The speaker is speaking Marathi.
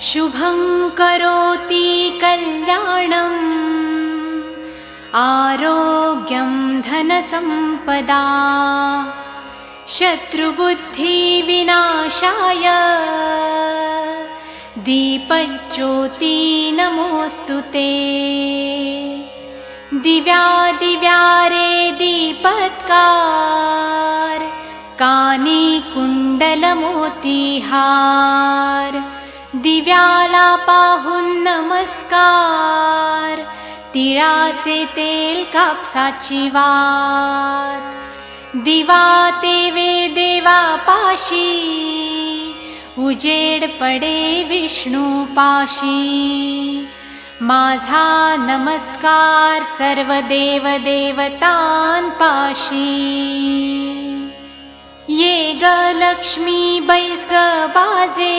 शुभं करोति कल्याणम् आरोग्यं धनसम्पदा शत्रुबुद्धिविनाशाय दीपज्योति नमोऽस्तुते। दिव्या दिव्या रे दीपत्कार कानी कुंडलमोतीहार दिव्याला पाहून नमस्कार तिळाचे तेल कापसाची वात दिवा तेवे देवापाशी उजेड पडे विष्णूपाशी माझा नमस्कार सर्व देव देवतांपाशी। ये ग लक्ष्मी बैस ग बाजे